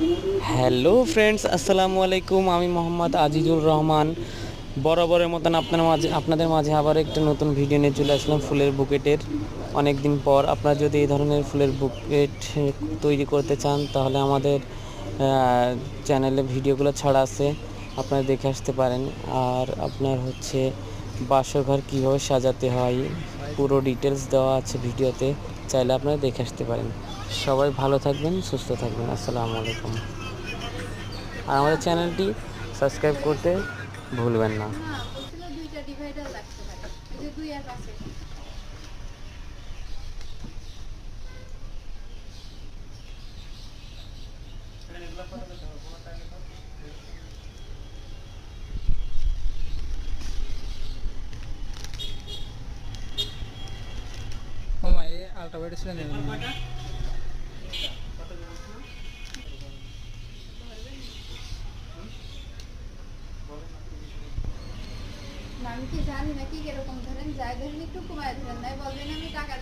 Hello friends, আসসালামু আলাইকুম। আমি মোহাম্মদ আজিজুর রহমান। বরাবরের মতন আপনাদের মাঝে আবার একটা নতুন ভিডিও নিয়ে চলে আসলাম ফুলের বুকেটের। অনেক দিন পর আপনারা যদি এই ধরনের ফুলের বুকেট তৈরি করতে চান তাহলে আমাদের চ্যানেলে ভিডিওগুলো ছাড়া আছে, আপনারা দেখে আসতে পারেন। আর আপনার হচ্ছে বাসর ঘর কীভাবে সাজাতে হয় পুরো ডিটেলস দেওয়া আছে ভিডিওতে, চাইলে আপনারা দেখে আসতে পারেন। সবাই ভালো থাকবেন, সুস্থ থাকবেন। আসসালামু আলাইকুম। আর আমাদের চ্যানেলটি সাবস্ক্রাইব করতে ভুলবেন না। না বলছিল দুইটা ডিভাইডার লাগতে পারে, এই যে দুই আর পাশে। ও মা এই আলট্রাভায়োলেট ছিল না আমি কি জানি নাকি কিরকম ধরেন, যাই ধরেন একটু কমায় ধরেন, নাই বলবেন আমি টাকা